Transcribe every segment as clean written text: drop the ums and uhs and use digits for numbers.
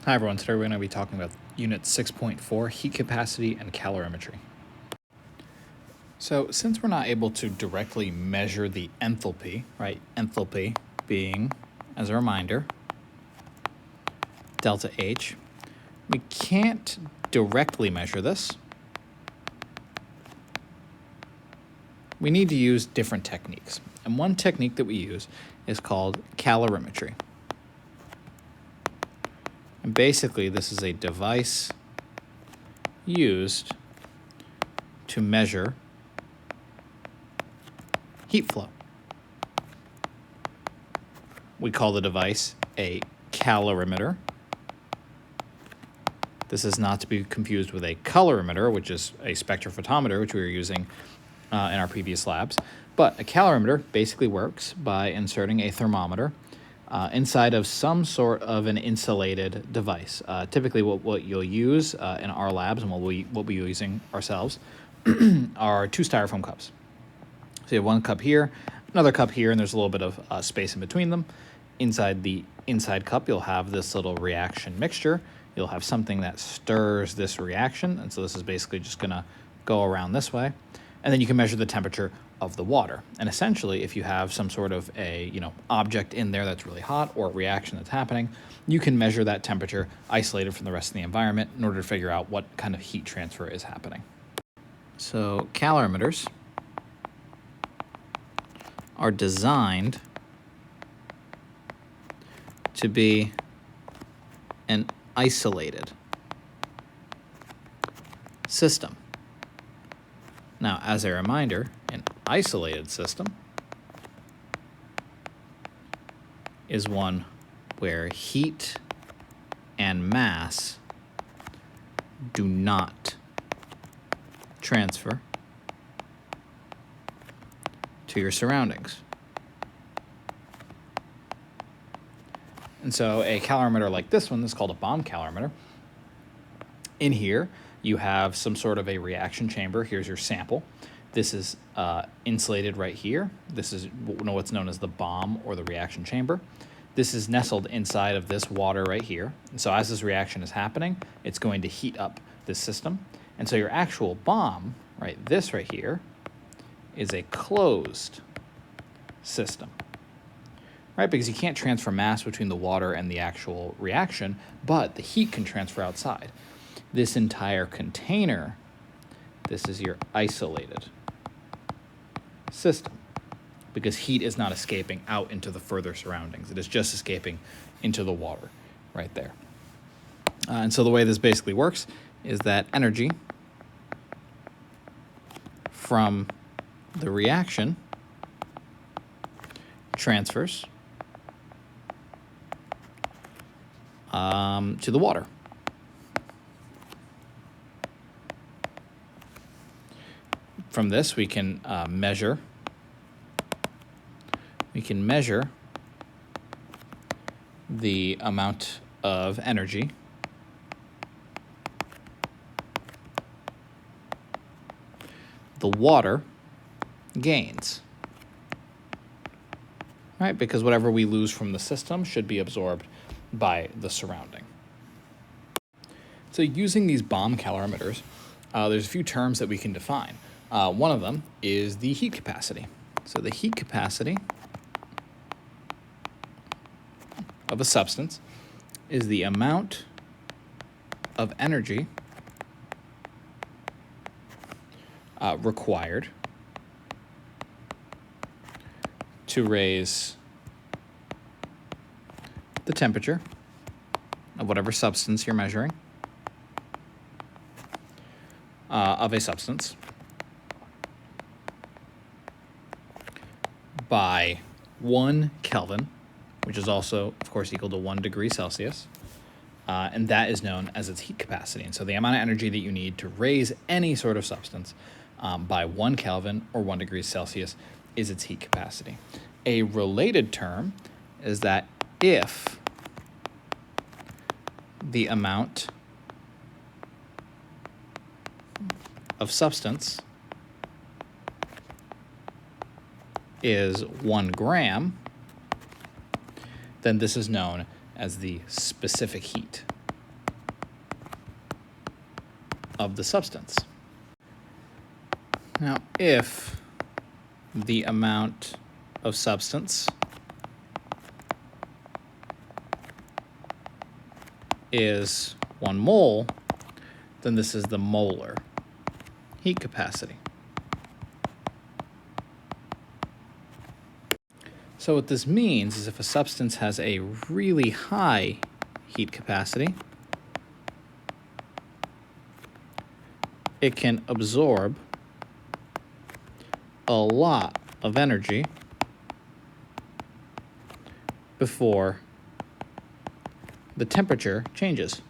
Hi everyone, today we're going to be talking about Unit 6.4, Heat Capacity and Calorimetry. So since we're not able to directly measure the enthalpy, right, enthalpy being, as a reminder, delta H, we can't directly measure this. We need to use different techniques. And one technique that we use is called calorimetry. And basically, this is a device used to measure heat flow. We call the device a calorimeter. This is not to be confused with a colorimeter, which is a spectrophotometer, which we were using in our previous labs. But a calorimeter basically works by inserting a thermometer inside of some sort of an insulated device. Typically what you'll use in our labs and what we'll be using ourselves are two styrofoam cups. So you have one cup here, another cup here, and there's a little bit of space in between them. Inside the inside cup, you'll have this little reaction mixture. You'll have something that stirs this reaction, and so this is basically just going to go around this way. And then you can measure the temperature of the water. And essentially, if you have some sort of a object in there that's really hot or a reaction that's happening, you can measure that temperature isolated from the rest of the environment in order to figure out what kind of heat transfer is happening. So calorimeters are designed to be an isolated system. Now, as a reminder, an isolated system is one where heat and mass do not transfer to your surroundings. And so a calorimeter like this one is called a bomb calorimeter. In here, you have some sort of a reaction chamber. Here's your sample. This is insulated right here. This is what's known as the bomb or the reaction chamber. This is nestled inside of this water right here. And so as this reaction is happening, it's going to heat up this system. And so your actual bomb, right, this right here, is a closed system, right? Because you can't transfer mass between the water and the actual reaction, but the heat can transfer outside. This entire container, this is your isolated system, because heat is not escaping out into the further surroundings. It is just escaping into the water right there. And so the way this basically works is that energy from the reaction transfers to the water. From this, we can measure the amount of energy the water gains, right? Because whatever we lose from the system should be absorbed by the surrounding. So using these bomb calorimeters, there's a few terms that we can define. One of them is the heat capacity. So the heat capacity of a substance is the amount of energy required to raise the temperature of whatever substance you're measuring of a substance by 1 Kelvin, which is also, of course, equal to 1 degree Celsius. And that is known as its heat capacity. And so the amount of energy that you need to raise any sort of substance by 1 Kelvin or 1 degree Celsius is its heat capacity. A related term is that if the amount of substance is 1 gram, then this is known as the specific heat. of the substance. Now, if the amount of substance is 1 mole, then this is the molar heat capacity. So what this means is if a substance has a really high heat capacity, it can absorb a lot of energy before the temperature changes.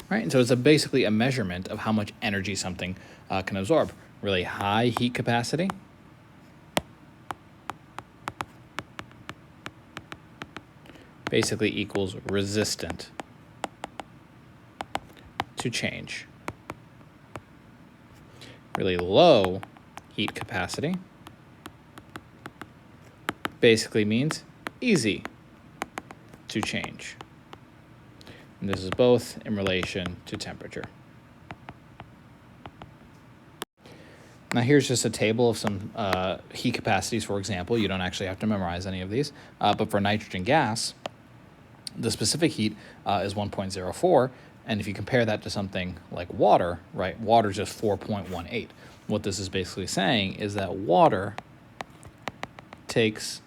Right? And so it's basically a measurement of how much energy something can absorb. Really high heat capacity basically equals resistant to change. Really low heat capacity basically means easy to change. And this is both in relation to temperature. Now here's just a table of some heat capacities, for example. You don't actually have to memorize any of these. But for nitrogen gas, the specific heat is 1.04. And if you compare that to something like water, right, water is just 4.18. What this is basically saying is that water takes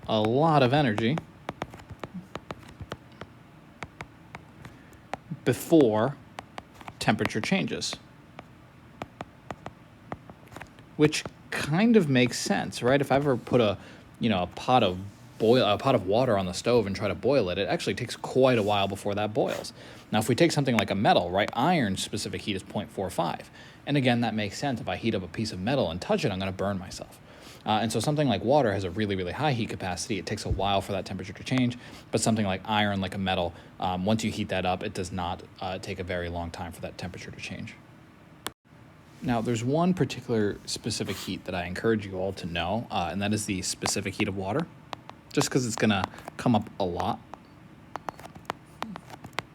a lot of energy before temperature changes, which kind of makes sense, right? If I ever put a pot of water on the stove and try to boil it, it actually takes quite a while before that boils. Now, if we take something like a metal, right, iron's specific heat is 0.45. And again, that makes sense. If I heat up a piece of metal and touch it, I'm going to burn myself. And so something like water has a really, really high heat capacity. It takes a while for that temperature to change. But something like iron, like a metal, once you heat that up, it does not take a very long time for that temperature to change. Now, there's one particular specific heat that I encourage you all to know, and that is the specific heat of water, just because it's going to come up a lot.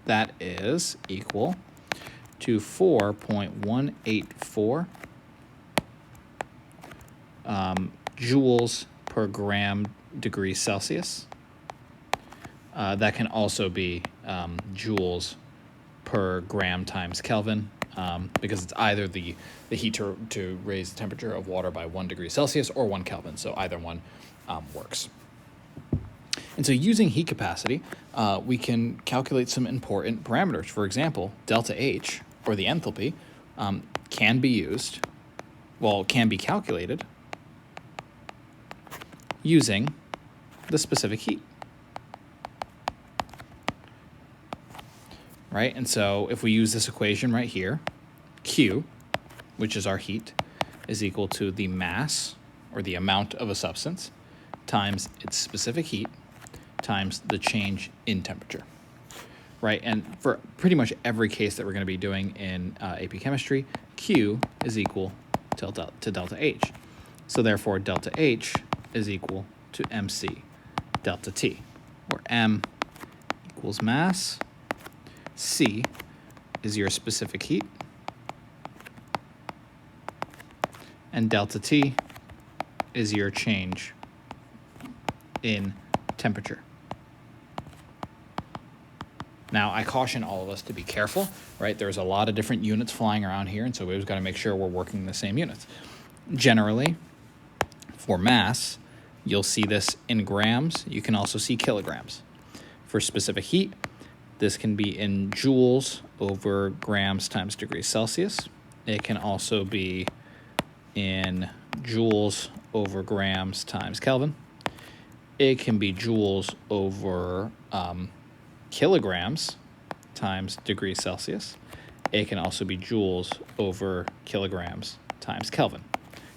That is equal to 4.184 joules per gram degree Celsius. That can also be joules per gram times Kelvin, because it's either the heat to raise the temperature of water by 1 degree Celsius or 1 Kelvin, so either one works. And so using heat capacity, we can calculate some important parameters. For example, delta H, or the enthalpy, can be calculated using the specific heat. Right? And so if we use this equation right here, Q, which is our heat, is equal to the mass, or the amount of a substance, times its specific heat, times the change in temperature. Right? And for pretty much every case that we're going to be doing in AP Chemistry, Q is equal to delta H. So therefore, delta H is equal to MC delta T, where M equals mass, C is your specific heat, and delta T is your change in temperature. Now, I caution all of us to be careful, right? There's a lot of different units flying around here, and so we've got to make sure we're working the same units. Generally, for mass, you'll see this in grams. You can also see kilograms. For specific heat, this can be in joules over grams times degrees Celsius. It can also be in joules over grams times Kelvin. It can be joules over kilograms times degrees Celsius. It can also be joules over kilograms times Kelvin.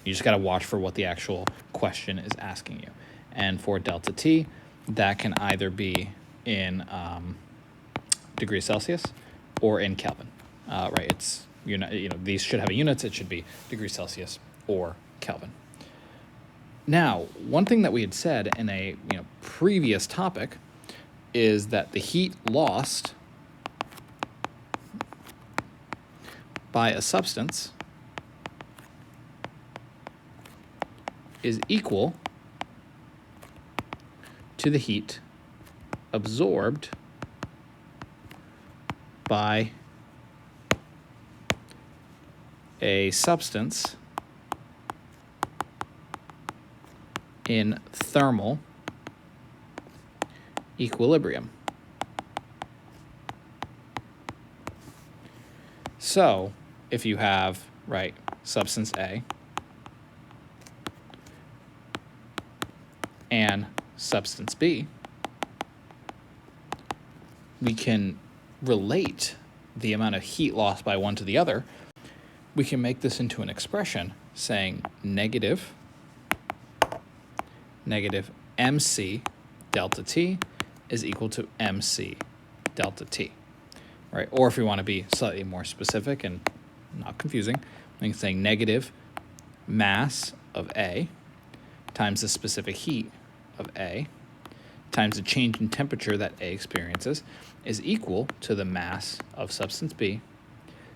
You just got to watch for what the actual question is asking you. And for delta T, that can either be in degrees Celsius or in Kelvin. Right? It's these should have a units. It should be degrees Celsius or Kelvin. Now, one thing that we had said in a previous topic is that the heat lost by a substance is equal to the heat absorbed by a substance in thermal equilibrium. So if you have, right, substance A and substance B, we can relate the amount of heat lost by one to the other. We can make this into an expression saying negative MC delta T is equal to MC delta T, right? Or if we want to be slightly more specific and not confusing, we can say negative mass of A times the specific heat of A times the change in temperature that A experiences is equal to the mass of substance B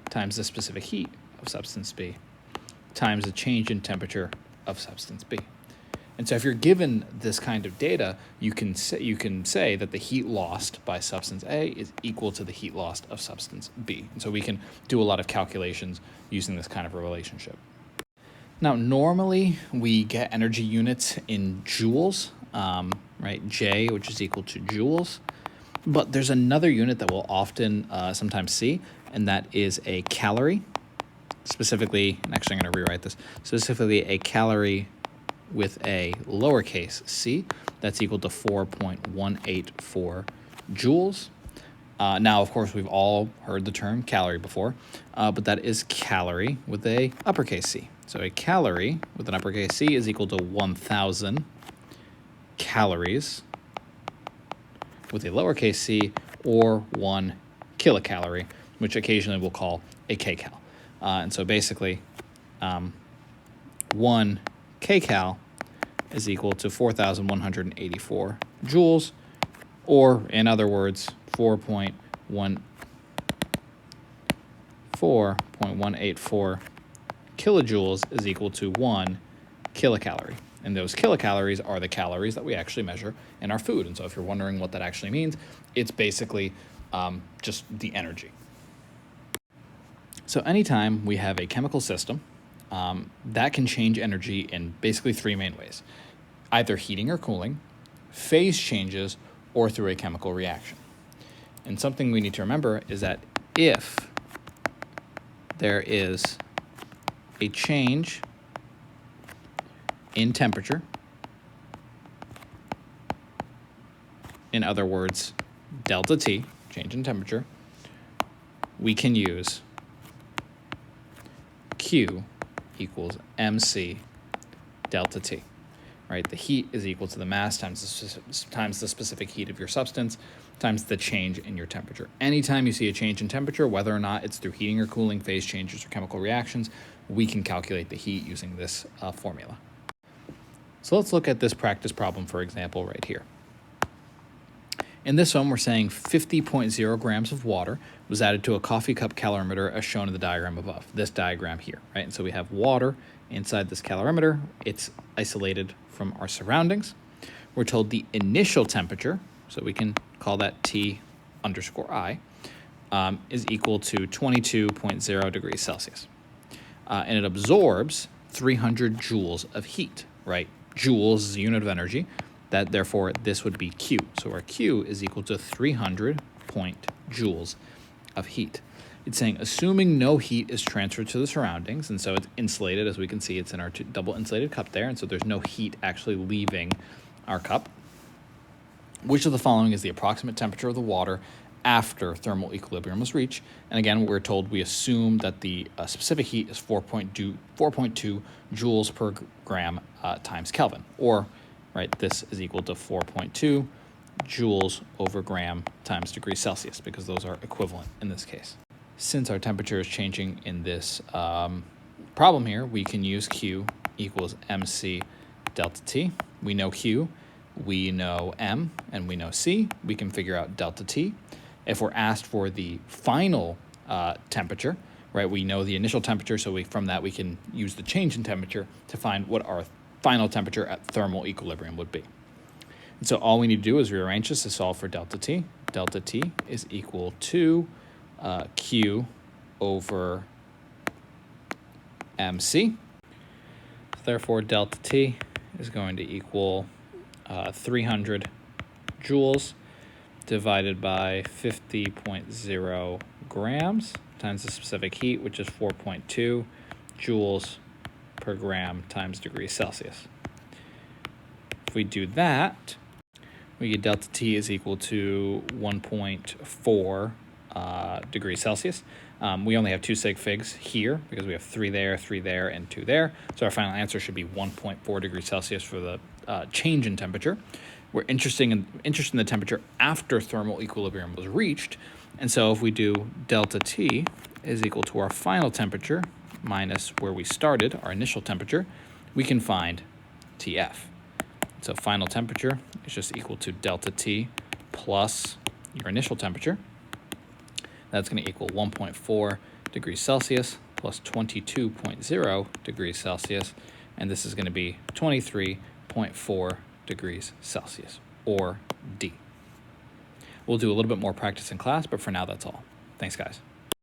times the specific heat of substance B times the change in temperature of substance B. And so if you're given this kind of data, you can say that the heat lost by substance A is equal to the heat lost of substance B. And so we can do a lot of calculations using this kind of a relationship. Now, normally we get energy units in joules, right? J, which is equal to joules. But there's another unit that we'll often sometimes see, and that is a calorie. Specifically, and actually I'm going to rewrite this, specifically a calorie with a lowercase c, that's equal to 4.184 joules. Now, of course, we've all heard the term calorie before, but that is calorie with a uppercase C. So a calorie with an uppercase C is equal to 1,000 calories with a lowercase c, or 1 kilocalorie, which occasionally we'll call a kcal. And so basically, 1 kcal is equal to 4,184 joules, or in other words, 4.184 kilojoules is equal to 1 kilocalorie. And those kilocalories are the calories that we actually measure in our food. And so if you're wondering what that actually means, it's basically just the energy. So anytime we have a chemical system, that can change energy in basically three main ways: either heating or cooling, phase changes, or through a chemical reaction. And something we need to remember is that if there is a change in temperature, in other words, delta T, change in temperature, we can use Q equals MC delta T, right? The heat is equal to the mass times the specific heat of your substance times the change in your temperature. Anytime you see a change in temperature, whether or not it's through heating or cooling, phase changes, or chemical reactions, we can calculate the heat using this formula. So let's look at this practice problem, for example, right here. In this one, we're saying 50.0 grams of water was added to a coffee cup calorimeter as shown in the diagram above, this diagram here, right? And so we have water inside this calorimeter. It's isolated from our surroundings. We're told the initial temperature, so we can call that T underscore I, is equal to 22.0 degrees Celsius. And it absorbs 300 joules of heat, right? Joules is a unit of energy. That therefore this would be Q. So our Q is equal to 300 joules of heat. It's saying assuming no heat is transferred to the surroundings, and so it's insulated, as we can see, it's in our double insulated cup there, and so there's no heat actually leaving our cup. Which of the following is the approximate temperature of the water after thermal equilibrium was reached? And again, we're told we assume that the specific heat is 4.2 joules per gram times Kelvin, or right, this is equal to 4.2 joules over gram times degrees Celsius, because those are equivalent in this case. Since our temperature is changing in this problem here, we can use Q equals MC delta T. We know Q, we know M, and we know C. We can figure out delta T. If we're asked for the final temperature, right? We know the initial temperature, so from that we can use the change in temperature to find what our final temperature at thermal equilibrium would be. And so all we need to do is rearrange this to solve for delta T. Delta T is equal to Q over MC. Therefore, delta T is going to equal 300 joules divided by 50.0 grams times the specific heat, which is 4.2 joules per gram times degrees Celsius. If we do that, we get delta T is equal to 1.4 degrees Celsius. We only have 2 sig figs here because we have 3 there, and 2 there. So our final answer should be 1.4 degrees Celsius for the change in temperature. We're interested in the temperature after thermal equilibrium was reached. And so if we do delta T is equal to our final temperature minus where we started, our initial temperature, we can find TF. So final temperature is just equal to delta T plus your initial temperature. That's going to equal 1.4 degrees Celsius plus 22.0 degrees Celsius. And this is going to be 23.4 degrees Celsius, or D. We'll do a little bit more practice in class, but for now, that's all. Thanks, guys.